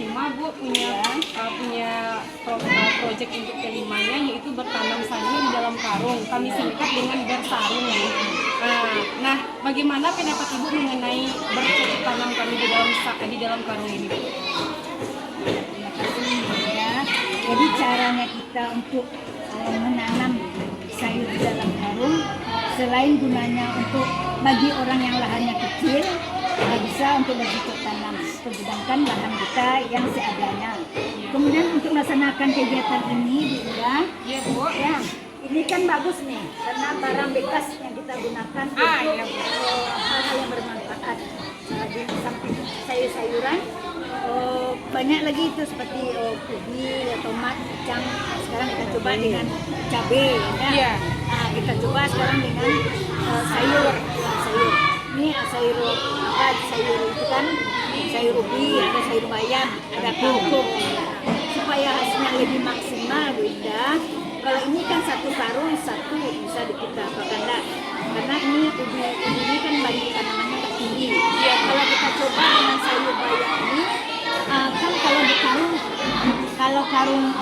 kelima Bu punya proyek untuk kelimanya, yaitu bertanam sayur di dalam karung. Kami singkat dengan bersarung. Nah, bagaimana pendapat Ibu mengenai bercocok tanam kami di dalam karung ini? Terima kasih ya. Jadi caranya kita untuk menanam sayur di dalam karung, selain gunanya untuk bagi orang yang lahannya kecil, bisa untuk bercocok tanam. Sedangkan lahan kita yang seadanya. Kemudian untuk melaksanakan kegiatan ini, Iya Bu. ya, ini kan bagus nih, karena barang bekas yang kita gunakan untuk hal-hal yang bermanfaat. Di samping sayur-sayuran, banyak lagi itu seperti ubi, tomat, kacang. Sekarang kita coba dengan cabai, ya. Iya. Kita coba sekarang dengan sayur. Ini sayur itu kan sayur ubi, ada sayur bayam, ada kangkung. Supaya hasilnya lebih maksimal, Bu Indah. Kalau ini kan satu karung satu bisa kita pakai, karena ini ubi ini kan bagi tanamannya agak tinggi. Ya, kalau kita coba dengan sayur bayam ini, kan kalau karung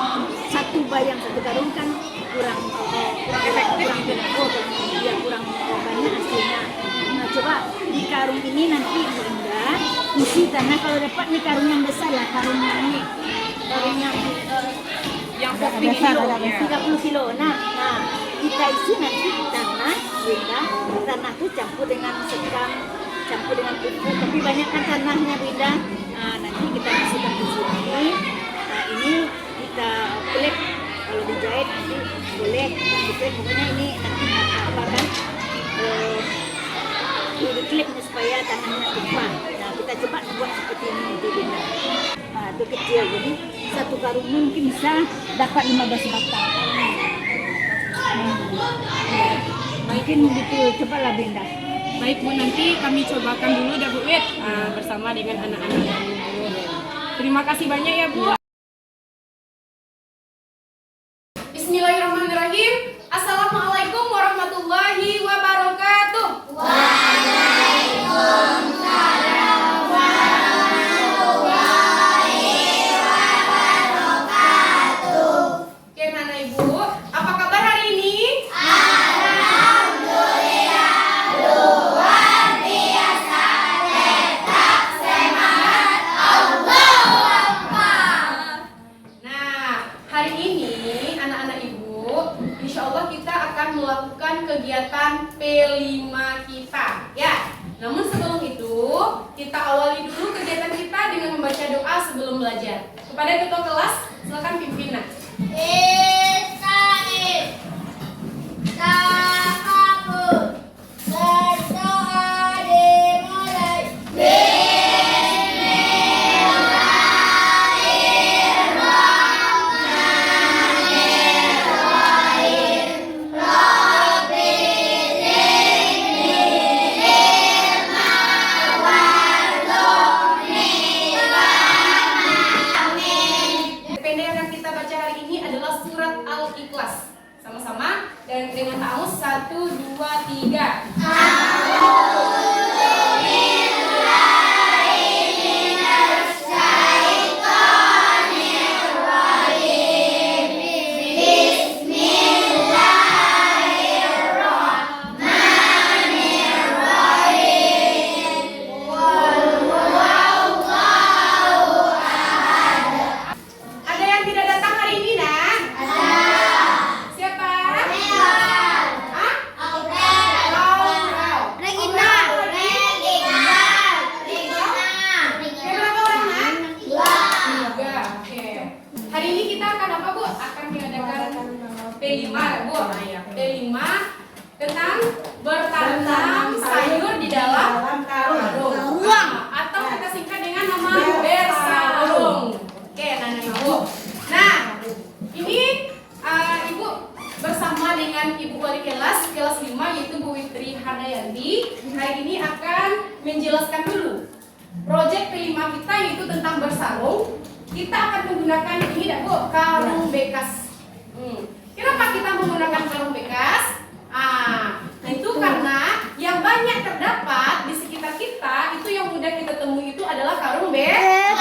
satu karung kan kurang efektif, kurang banyak hasilnya. Nah, coba di karung ini nanti Bu Indah isi tanah. Kalau dapat nih karung yang besar lah, karung yang besar, 30 kilo. Nah, kita isi nanti tanah, tanah itu campur dengan sekam, campur dengan pupuk, tapi banyak kan tanahnya, Bunda. Nanti kita masukkan ke sini. Ini kita klip, kalau dijahit nanti boleh, kita pokoknya ini nanti apa kan? Diklip supaya tanahnya tumpah. Nah, kita coba buat seperti ini, Bunda. Itu kecil, jadi satu karung mungkin bisa dapat 15 batang. Mungkin begitu, cobalah Benda. Baik Bu, nanti kami cobakan dulu dah Bu Wit, bersama dengan anak-anak kami Bu. Terima kasih banyak ya Bu. Bismillahirrahmanirrahim. Assalamualaikum warahmatullahi wabarakatuh. Melakukan kegiatan P5 kita ya. Namun sebelum itu kita awali dulu kegiatan kita dengan membaca doa sebelum belajar. Kepada ketua kelas silakan pimpin. Sama-sama dan dengan ta'awuz 1, 2, 3. P5 Bu. P5 tentang bertanam sayur di dalam karung. Atau kita singkat dengan nama bersarung. Oke, Ibu. Nah, ini Ibu bersama dengan Ibu Wali kelas 5 yaitu Bu Witri Hadayanti. Hari ini akan menjelaskan dulu proyek P5 kita yaitu tentang bersarung. Kita akan menggunakan ini Bu, karung bekas. Kenapa kita menggunakan karung bekas? Itu karena yang banyak terdapat di sekitar kita itu yang mudah kita temui itu adalah karung bekas.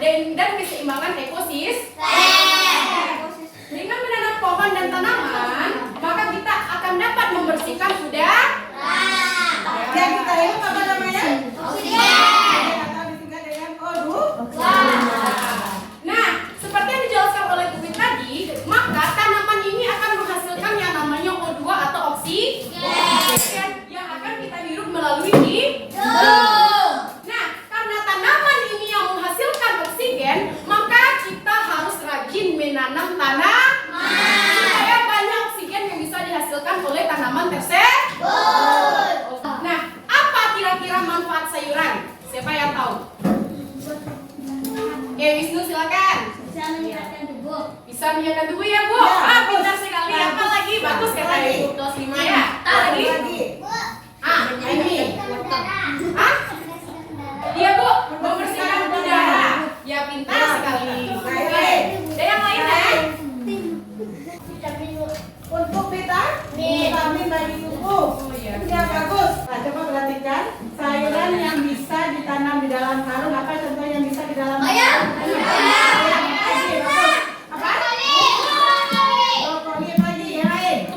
dan keseimbangan ekosistem. Dengan menanam pohon dan tanaman, maka kita akan dapat membersihkan udara. Yang kita hirup apa namanya? Atau disingkat dengan O2. Nah, seperti yang dijelaskan oleh Bu Fit tadi, maka tanaman ini akan menghasilkan yang namanya O2 atau oksigen yang akan kita hirup melalui hidung. Nah, karena tanaman ini yang menghasilkan oksigen, maka kita harus rajin menanam tanaman supaya banyak oksigen yang bisa dihasilkan oleh tanaman tersebut. Nah, apa kira-kira manfaat sayuran? Siapa yang tahu? Oke, Wisnu silakan. Bisa menyehatkan tubuh ya, Bu. Ya, Pintar sekali. Apa lagi? Bagus kata Ibu kelas 5 ya. Lagi? Ini. Iya, Bu. Membersihkan udara. Ya, pintar sekali. Oke. Ada yang lain ya? Untuk vitamin bagi tubuh. Oh iya. Ya, bagus. Nah, coba perhatikan sayuran yang bisa ditanam di dalam karung. Apa contoh yang bisa di dalam karung? Apa? Brokoli lagi, yang lain.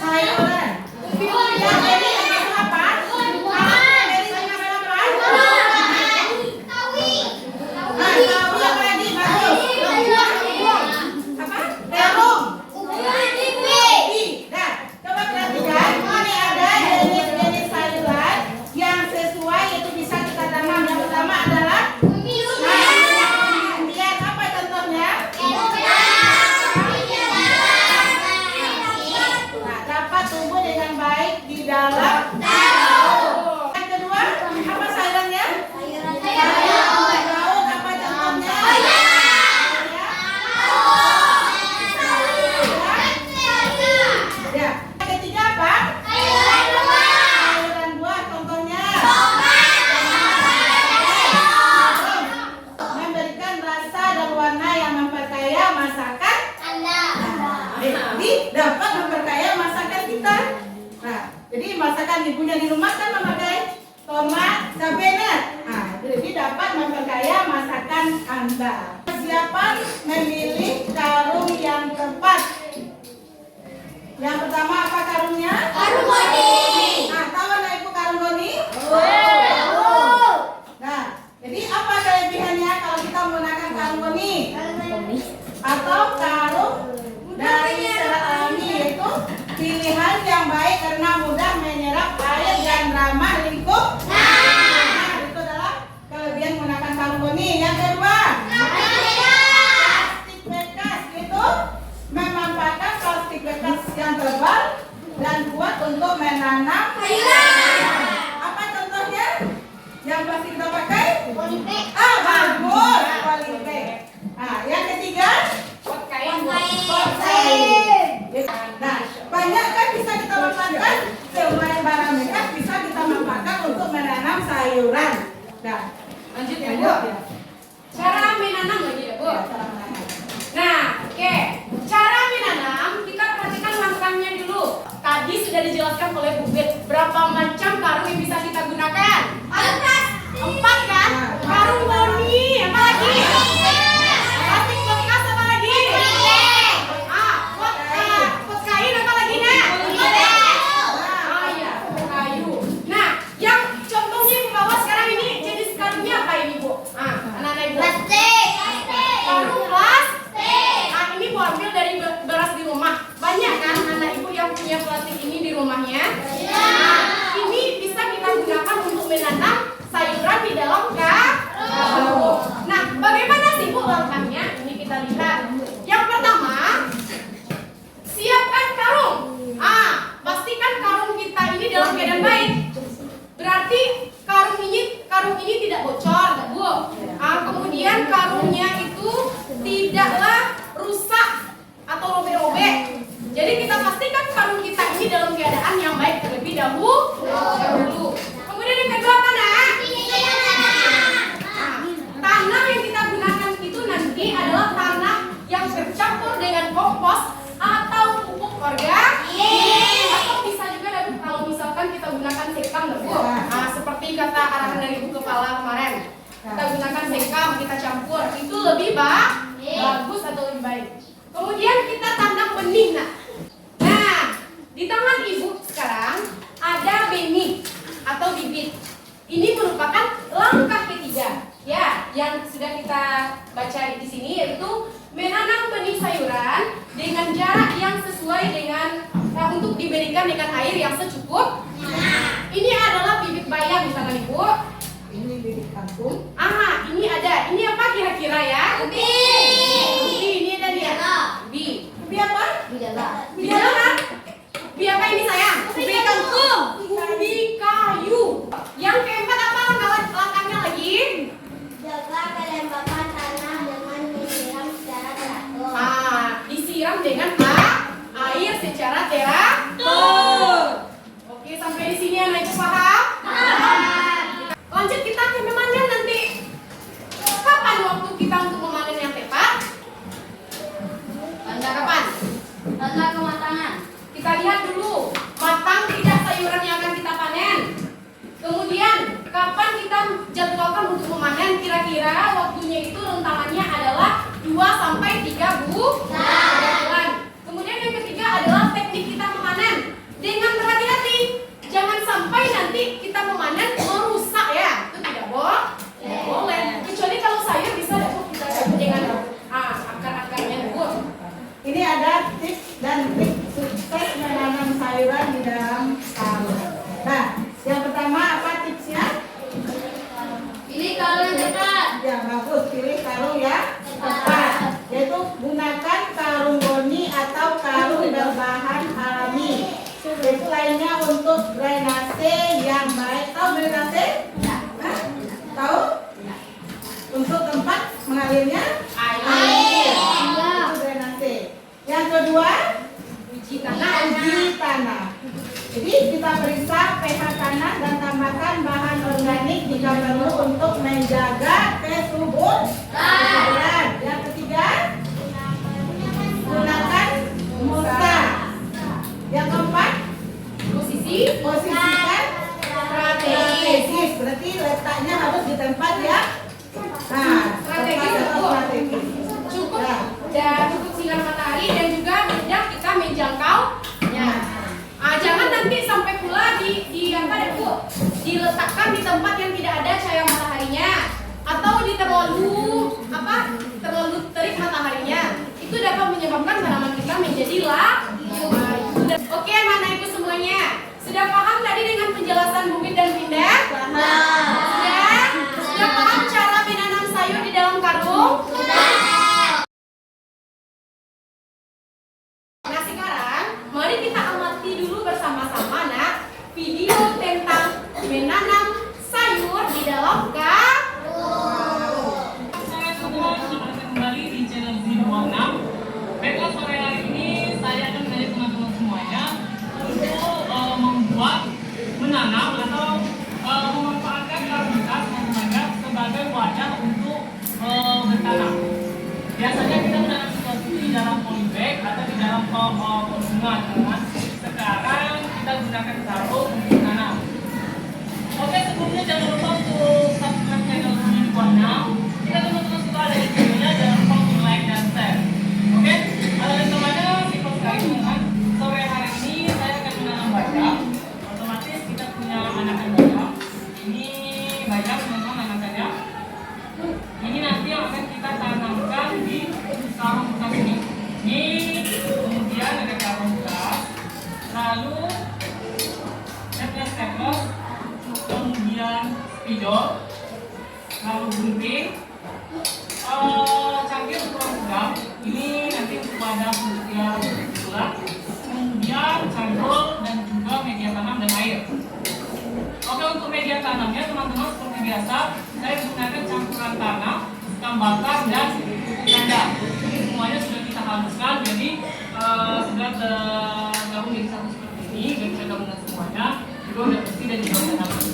Sayuran. Yang ini yang apa? Dari sayuran apa? Tahu apa lagi? Bagus. Apa? Terung. Nah, coba perhatikan. Ini ada jenis-jenis sayuran yang sesuai itu bisa kita tanam. Yang pertama adalah kemudian apa contohnya? Nah, dapat tumbuh dengan baik di dalam. Yang kedua, apa sayurannya? Daun, apa contohnya? Ya. Yang ketiga apa? Sayuran buah, contohnya. Memberikan rasa dan warna yang memperkaya masakan. Jadi dapat memperkaya masakan kita. Nah, jadi masakan ibunya di rumah kan memakai tomat, cabai merah. Nah, jadi dapat memperkaya masakan Anda. Siapa memilih karung yang tepat? Yang pertama apa karungnya? Nah, tahu anak ibu karung goni? Nah, jadi apa kelebihannya kalau kita menggunakan karung goni? Atau karung dari serat alami, yaitu pilihan yang baik karena mudah menyerap air dan ramah lingkungan. Nah, itu adalah kelebihan menggunakan karung goni. Yang kedua, plastik bekas itu memanfaatkan plastik bekas yang tebal dan kuat untuk menanam. Apa contohnya? Yang plastik kita pakai? Bagus, polybag. Nah, yang ketiga, Pot kain. pot kain. Nah, banyak kan bisa kita manfaatkan selain barang bekas bisa kita manfaatkan untuk menanam sayuran. Nah, Lanjut ya, Bu. Cara menanam lagi ya, Bu. Nah, oke. Cara menanam, kita perhatikan langkahnya dulu. Tadi sudah dijelaskan oleh Bu Bet berapa macam karung yang bisa kita gunakan. 4 kan? Karung goni, apa lagi? Plastik bekas, apa lagi? Pot kain, apa lagi, Nak? Iya, kayu. Nah, yang contohnya yang bawah sekarang ini jenis karungnya apa ini, Bu? Anak-anak Ibu. Karung plastik. Ini Bu ambil dari beras di rumah. Banyak kan anak Ibu yang punya plastik ini di rumahnya? Ini bisa kita gunakan untuk menanam sayuran di dalam karung. Nah, bagaimana sih Bu langkahnya? Ini kita lihat. Yang pertama, siapkan karung. Pastikan karung kita ini dalam keadaan baik. Berarti karung ini tidak bocor, enggak, Bu? Kemudian karungnya itu tidaklah rusak atau robek-robek. Jadi kita pastikan karung kita ini dalam keadaan yang baik terlebih dahulu. Kemudian yang kedua apa, Nak? Tanah yang kita gunakan itu nanti adalah tanah yang bercampur dengan kompos atau pupuk organik. Atau bisa juga kalau misalkan kita gunakan sekam, Bu. Seperti kata arahan dari Bu Kepala kemarin. kita gunakan sekam, kita campur, itu lebih bagus atau lebih baik. Kemudian kita tanam benih. Nah, di tangan ibu sekarang ada benih atau bibit. Ini merupakan langkah ketiga, ya, yang sudah kita baca di sini, yaitu menanam benih sayuran dengan jarak yang sesuai dengan untuk diberikan dengan air yang secukup. Ini adalah bibit bayam di tangan ibu. Ini bibit kangkung. Ini ada. Ini apa kira-kira ya? Ubi. Ini ada dia. Ubi. Ubi apa? Ubi jalan. Ubi apa ini sayang? Ubi kangkung. Ubi kayu. Yang keempat apa langkahnya lagi? Jaga kelembapan tanah dengan menyiram secara teratur. Disiram dengan air secara teratur. Oke, sampai di sini anak ibu paham? Lanjut kita ke memanen nanti. Kapan waktu kita untuk memanen yang tepat? Tanda kapan? Tanda kematangan. Kita lihat dulu, matang tidak sayuran yang akan kita panen. Kemudian, kapan kita jadwalkan untuk memanen? Kira-kira waktunya itu rentangannya adalah 2 sampai 3 bulan. Kemudian yang ketiga adalah teknik kita memanen. Dengan berhati-hati, jangan sampai nanti kita memanen merusak ya. Itu tidak boleh. Kecuali kalau sayur bisa kita cabut dengan akar-akarnya Bu. Ini ada tips dan trik sukses menanam sayuran di dalam karung. Nah, yang pertama apa tipsnya? Ini kalau yang dekat. Ya bagus, pilih karung yang tepat. Yaitu gunakan karung goni atau karung berbahan alami. Itu lainnya untuk drainase yang baik. Tahu drainase? Hah? Tahu? Untuk tempat mengalirnya air. Itu drainase. Yang kedua, Uji uji tanah. Jadi kita periksa pH tanah dan tambahkan bahan organik jika perlu untuk menjaga kesuburan. Yang ketiga, gunakan mulsa. Yang keempat, posisikan strategis. Berarti letaknya harus di tempat ya. Nah, Strategis tempat itu strategis. cukup Nah. dan cukup sinar matahari dan juga mudah kita menjangkaunya. Jangan nanti sampai pula diletakkan di tempat yang tidak ada cahaya mataharinya atau terlalu terik mataharinya. Itu dapat menyebabkan tanaman kita menjadi layu. Oke anak-anak ibu semuanya, sudah paham tadi dengan penjelasan Bukit dan Pindah? Sudah paham cara menanam sayur di dalam karung? Nah sekarang, mari kita amati dulu bersama-sama video tentang menanam sayur di dalam karung. Saya semua kembali di channel Z26. Baiklah, sore hari ini saya akan mengajak teman-teman semuanya untuk menanam atau memanfaatkan karung bekas sebagai wadah untuk bertanam. Biasanya kita menanam sesuatu di dalam polybag atau di dalam bunga, teman. Sekarang kita gunakan karung untuk menanam. Oke, sebelumnya jangan lupa untuk subscribe channel Z26. Jika teman-teman suka dari videonya, jangan lupa untuk like dan share. Oke, dan kemana singkat sekali teman. Sore hari ini saya akan menanam bayam. Otomatis kita punya anakan bayam. Ini bayam teman-teman anakannya. Ini nanti yang akan kita tanamkan di karung bekas ini. Ini kemudian ada karung bekas, lalu staples, kemudian spidol, lalu gunting, cangkir ukuran sedang. Ini nanti untuk wadah yang bulat, kemudian cangkul dan juga media tanam dan air. Oke, untuk media tanamnya teman-teman seperti biasa, saya gunakan campuran tanah, ikan bakar dan tanda. Ini semuanya sudah kita haluskan, jadi sudah tergabung jadi satu seperti ini, dan kita gabungkan semuanya. Juga udah bersih dan juga udah habis.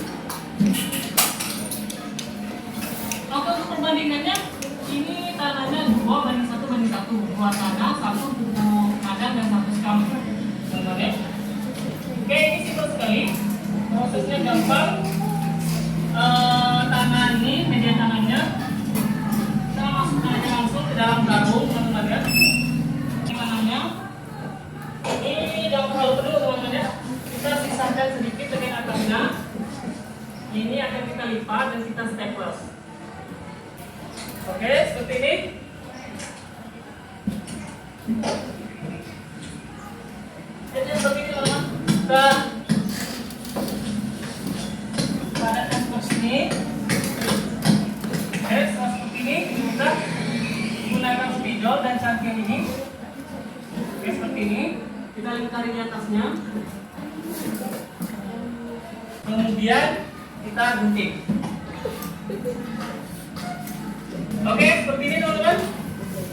Oke, untuk perbandingannya, ini tanahnya 2:1:1. 2 tanah, 1 pupuk padang dan 1 sekam. Oke, ini simpel sekali. Prosesnya gampang. Tanah ini, media tanahnya kita lipat dan kita staples. Oke, seperti ini. Jadi seperti ini teman-teman. Kita padatkan seperti ini. Oke, seperti ini kita gunakan spidol dan cangkir ini. Oke, seperti ini. Kita lingkari di atasnya. Kemudian kita gunting. Oke, seperti ini teman-teman.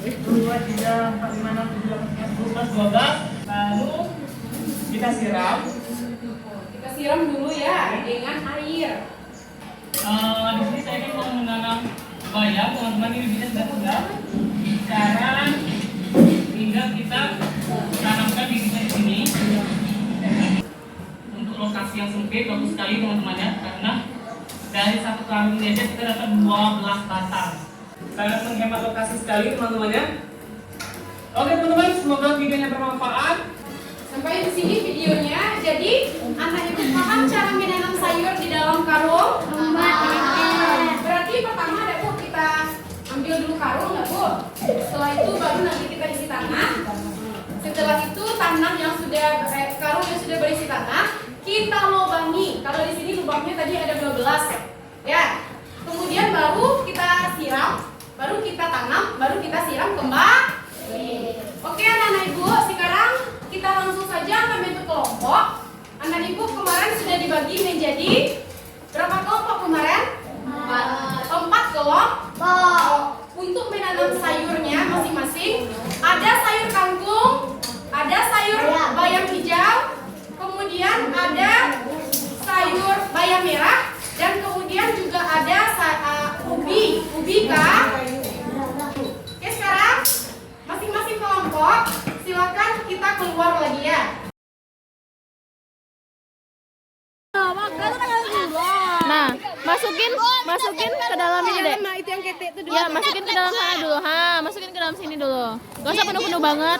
2, 3, 4, 5, 6, 7, 8, 9, 10, 12. Lalu kita siram. Kita siram dulu ya dengan air. Di sini saya kan mau menanam bayam, teman-teman, ini bibitnya sudah. Sekarang tinggal kita tanamkan bibitnya di sini. Untuk lokasi yang sempit bagus sekali teman-teman ya, karena dari satu karung ini aja kita dapat 12 batang. Sangat menghemat lokasi sekali teman-teman ya. Oke teman-teman, semoga videonya bermanfaat. Sampai di sini videonya. Jadi anak ibu paham cara menanam sayur di dalam karung? Berarti pertama ada Bu, kita ambil dulu karung ya Bu. Setelah itu baru nanti kita isi tanah. Setelah itu tanah yang sudah karung yang sudah berisi tanah kita lubangi. Kalau di sini lubangnya tadi ada 12 ya. Kemudian baru kita siram, baru kita tanam, baru kita siram kembali. Oke anak-anak ibu, sekarang kita langsung saja membentuk kelompok. Anak ibu kemarin sudah dibagi menjadi berapa kelompok kemarin? 4 kelompok. Untuk menanam sayurnya masing-masing ada sayur kangkung, ada sayur bayam hijau, kemudian ada sayur bayam merah, dan kemudian juga ada ubi kah? Oke, sekarang masing-masing kelompok silakan kita keluar lagi ya. Nah, masukin ke dalam ini deh. Ya, masukin ke dalam sana dulu. Masukin ke dalam sini dulu. Gak usah penuh-penuh banget,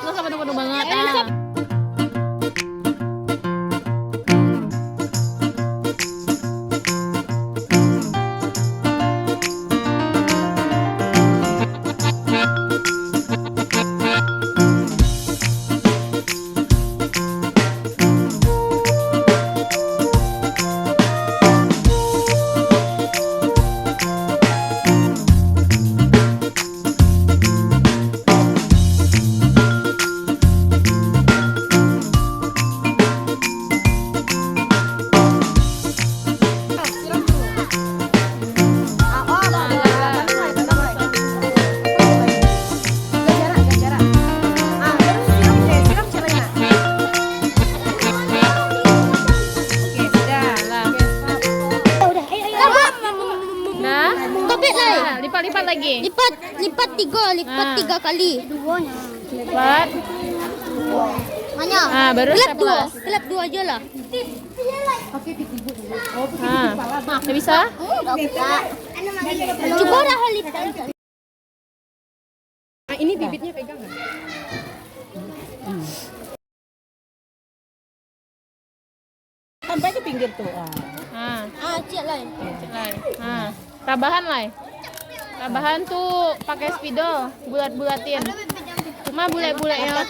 Nah. Lipat lagi. Lipat 3 kali. Lipat. Mana? Baru Kelap 2 aja lah. Udah bisa? Coba dah lipat. Ini bibitnya pegang kan? Sampai ke pinggir tuh. Cik lah. Tabahan tuh pakai spidol, bulat-bulatin. Cuma bule-bulenya.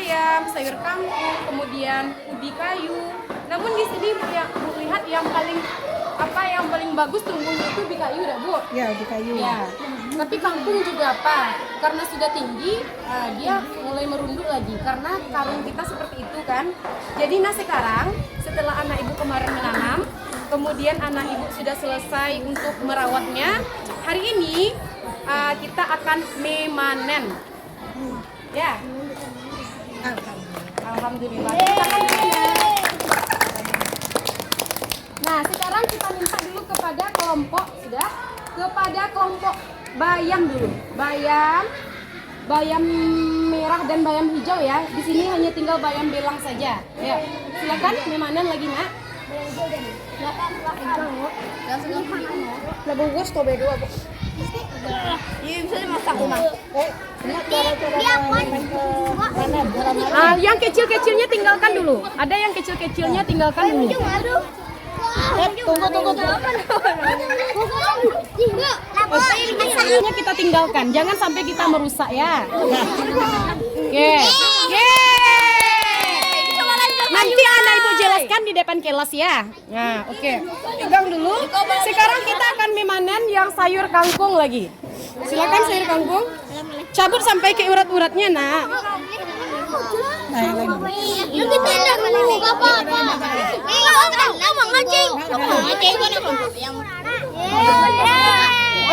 bayam, sayur kangkung, kemudian ubi kayu. Namun di sini Bu lihat yang paling bagus tumbuhnya itu ubi kayu dah, Bu. Ya, ubi kayu. Ya. Tapi kangkung juga apa? Karena sudah tinggi, dia mulai merunduk lagi karena karung kita seperti itu kan. Jadi sekarang setelah anak ibu kemarin menanam, kemudian anak ibu sudah selesai untuk merawatnya. Hari ini kita akan memanen. Ya. Alhamdulillah. Kita akan memanen. Nah, sekarang kita minta dulu kepada kelompok bayam dulu. Bayam merah dan bayam hijau ya. Di sini hanya tinggal bayam belang saja. Ya. Silakan memanen lagi, Nak. Yang kecil-kecilnya tinggalkan dulu. Ada yang kecil-kecilnya tinggalkan dulu. Tunggu. Kecilnya kita tinggalkan. Jangan sampai kita merusak ya. Oke. Nanti anak ibu jelaskan di depan kelas ya. Nah, oke. Pegang dulu. Sekarang kita akan memanen yang sayur kangkung lagi. Silakan sayur kangkung. Cabut sampai ke urat-uratnya, Nak.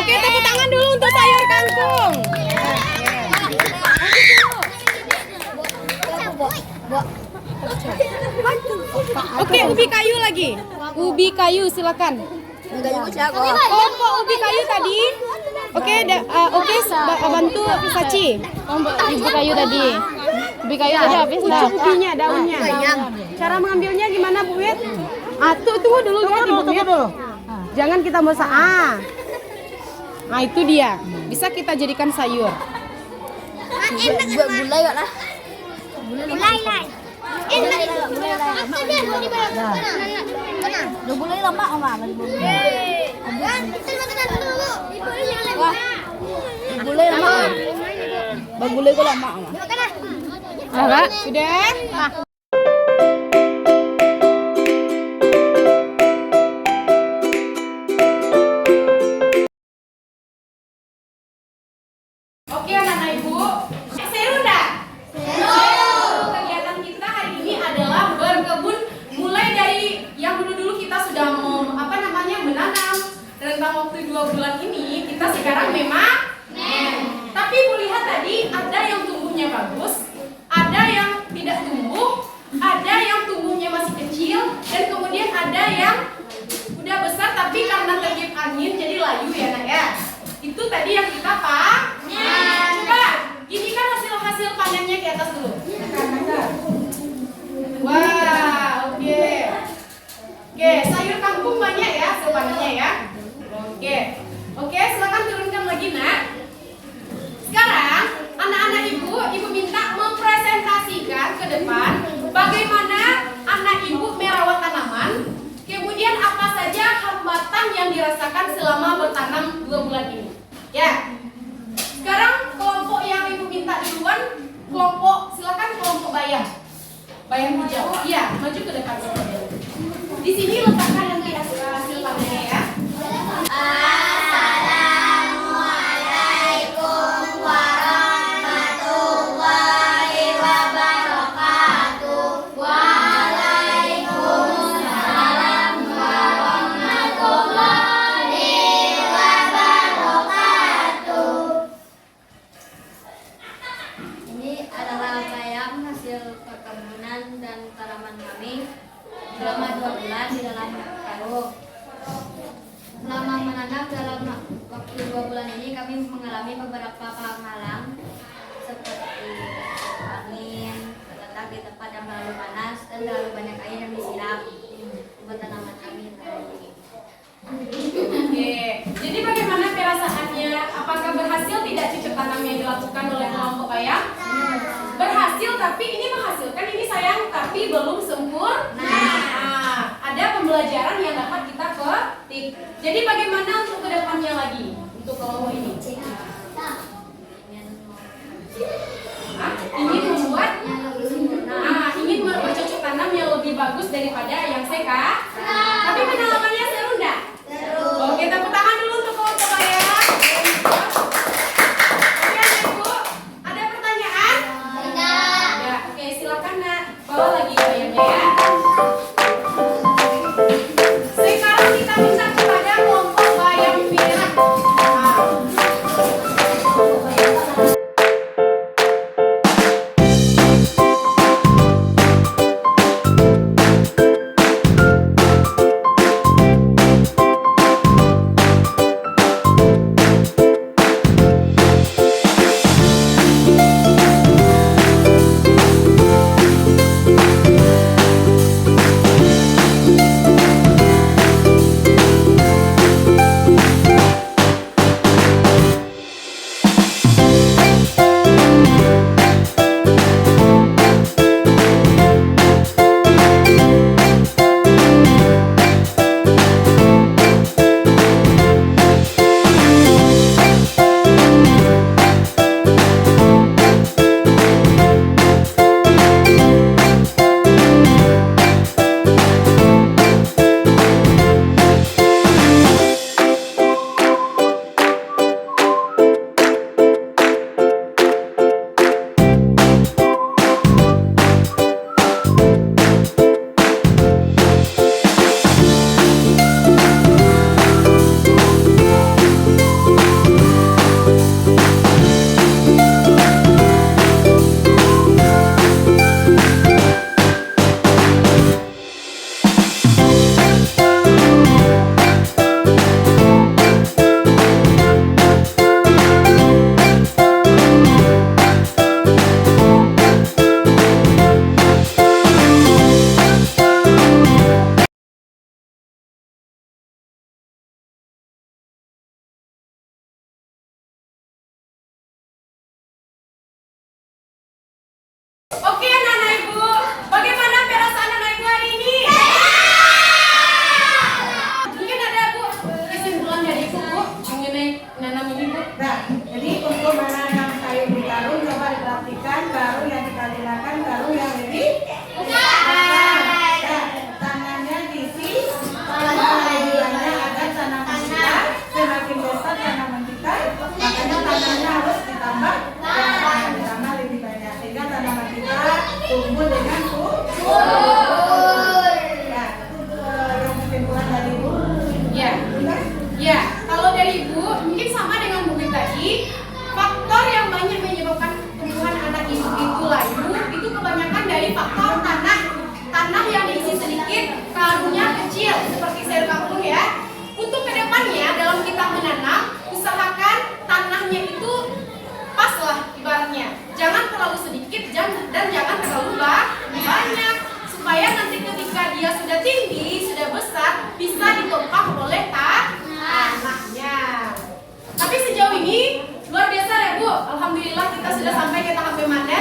Oke, tepuk tangan dulu untuk sayur kangkung. Oke, ubi kayu lagi. Ubi kayu silakan. Kelompok ubi kayu tadi. Oke, bantu Saci. Ubi kayu tadi. Ubi kayu tadi habis dah. Ubinya, daunnya. Cara mengambilnya gimana, Bu Wit? Tunggu dulu ya, Ibu Wit. Jangan kita masak. Nah, itu dia. Bisa kita jadikan sayur. Buat gulai lah. Gulai. Gulai lama ama. Gulai lama. Bagulai ko lama ama. Sudah? Oke anak-anak ibu, seru enggak? Kegiatan kita hari ini adalah berkebun. Mulai dari yang dulu kita sudah menanam. Rentang waktu 2 bulan ini kita sekarang memang tapi ibu lihat tadi ada yang tumbuhnya bagus, ada yang tidak tumbuh, ada yang tumbuhnya masih kecil, dan kemudian ada yang udah besar tapi karena tertiup angin jadi layu ya Nak ya. Itu tadi yang kita coba ini kan hasil panennya di atas dulu. Wah, oke, sayur kangkung banyak ya hasil panennya ya. Oke, silakan turunkan lagi Nak. Sekarang anak-anak ibu minta mempresentasikan ke depan bagaimana anak ibu merawat tanaman, kemudian apa saja hambatan yang dirasakan selama bertanam 2 bulan ini. Ya. Sekarang kelompok yang ibu minta duluan, silakan kelompok bayam hijau. Iya, maju ke depan. Di sini letakkan nanti hasil panennya ya. Assalamualaikum warahmatullahi wabarakatuh. Waalaikumsalam warahmatullahi wabarakatuh. Ini adalah bayam hasil perkebunan dan tanaman kami selama 2 bulan di dalam karung. Selama menanam dalam waktu 2 bulan ini kami mengalami beberapa penghalang seperti angin, terletak di tempat yang terlalu panas dan terlalu banyak air yang disiram buat tanaman kami. Oke, jadi bagaimana perasaannya? Apakah berhasil tidak cicak tanam yang dilakukan oleh kelompok bayam? Berhasil, tapi ini menghasilkan, ini sayang, tapi belum sempurna. Nah, ada pembelajaran yang dapat kita petik. Jadi bagaimana untuk kedepannya lagi untuk kelompok ini? Ingin membuat bagus daripada yang C kah? Tapi pengalamannya seru enggak? Oke, tepuk tangan dulu untuk kawan-kawan ya. Oke, Ibu, ada pertanyaan? Ya, oke, silakan Nak. Bawa lagi bayarnya ya. Sekarang kita minta kepada kelompok bayam merah. Oke anak-anak Ibu, bagaimana perasaan anak Ibu hari ini? Mungkin ada Bu kesimpulan dari Ibu mengenai nanam ini Bu. Nah, jadi untuk menanam sayur di karung coba diperhatikan karung yang kita gunakan karung yang lebih tanahnya diisi tujuannya agar tanaman kita semakin besar tanaman kita, makanya tanahnya harus ditambah lebih banyak sehingga tanaman kita tumbuh dengan subur. Ya, itu yang kesimpulan dari Ibu. Ya, ya. Kalau dari Ibu mungkin sama dengan Bu tadi, faktor yang banyak menyebabkan tumbuhan anak Ibu itu layu itu kebanyakan dari faktor tanah yang diisi sedikit, karungnya kecil seperti sayur kangkung ya. Untuk kedepannya dalam kita menanam, usahakan tanahnya itu pas lah ibaratnya. Jangan terlalu sedikit dan jangan terlalu banyak supaya nanti ketika dia sudah tinggi, sudah besar, bisa ditopang oleh tanahnya. Tapi sejauh ini luar biasa ya Bu. Alhamdulillah kita sudah sampai ke tahap panen.